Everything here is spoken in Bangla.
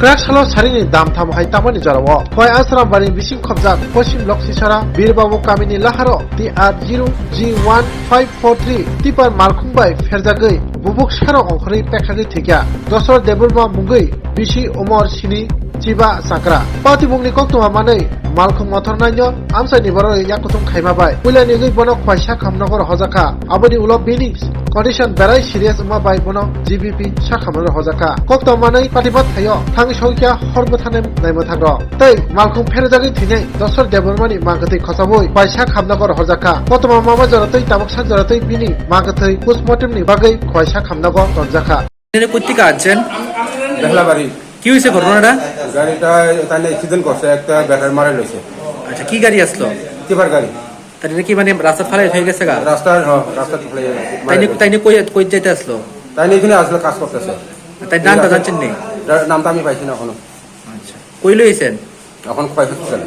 ক্রাক সালো সারিনি দাম থাম হাই তামানি জরাও কয় আসরাম বাড়ি বিশিং খবজাক পশ্চিম ব্লক সিসারা বীরবাবু কামিনী লাহারো T8G1543 টিপার মালখুংবাই ফেরজাগৈ বুবুক সারো অংখরি পেখাগৈ থিকা দশর দেবুরমা মুগৈ বিশি ওমর সিনি চিবা সাকরা পাতি বুংনি কক্তমা মাनै মালখুং মথরনাইनो আমসাইनि বড় ইয়াকুতুম খাইমাবাই পুলানি গৈ বন খয়সা খামনগর হজাকা আবনি উলব বিনি কন্ডিশন বেরাই সিরিয়াস মা বাই বন জিবিপি সাখামনগর হজাকা কক্তম মাनै পাতিবাত থাयो थांनि সংখ্যা হরবো থানে নাইমো থাগো তৈ মালখুং ফেরজাগৈ থিनै দশর দেবুরমানি মাগতৈ খসাবৈ পাইসা খামনগর হজাকা কতমা মামা জরতৈ তাবকসা জরতৈ বিনি মাগতৈ পোস্টমর্টেমনি বাগৈ খয়সা খামনগর তনজাকা এখানে কোথেকে আসছেন? বেহলাবাড়ি। কি হয়েছে ঘটনাটা? গাড়িটা তাহলে অ্যাক্সিডেন্ট করছে, একটা ব্যাটার মারা লইছে। আচ্ছা, কি গাড়ি আসলো? টিপার গাড়ি। তাহলে কি মানে রাস্তার ফালে হয়ে গেছে গা? রাস্তার রাস্তা ফেলে তাইনি কই যাইতে আসলো? তাই এখানে আসলে কাজ করতেছে। তাই নামটা জানছেন নি? নামটা আমি পাইছি না এখনো। আচ্ছা, কই লইছেন? এখন ক্ষয় হচ্ছে না।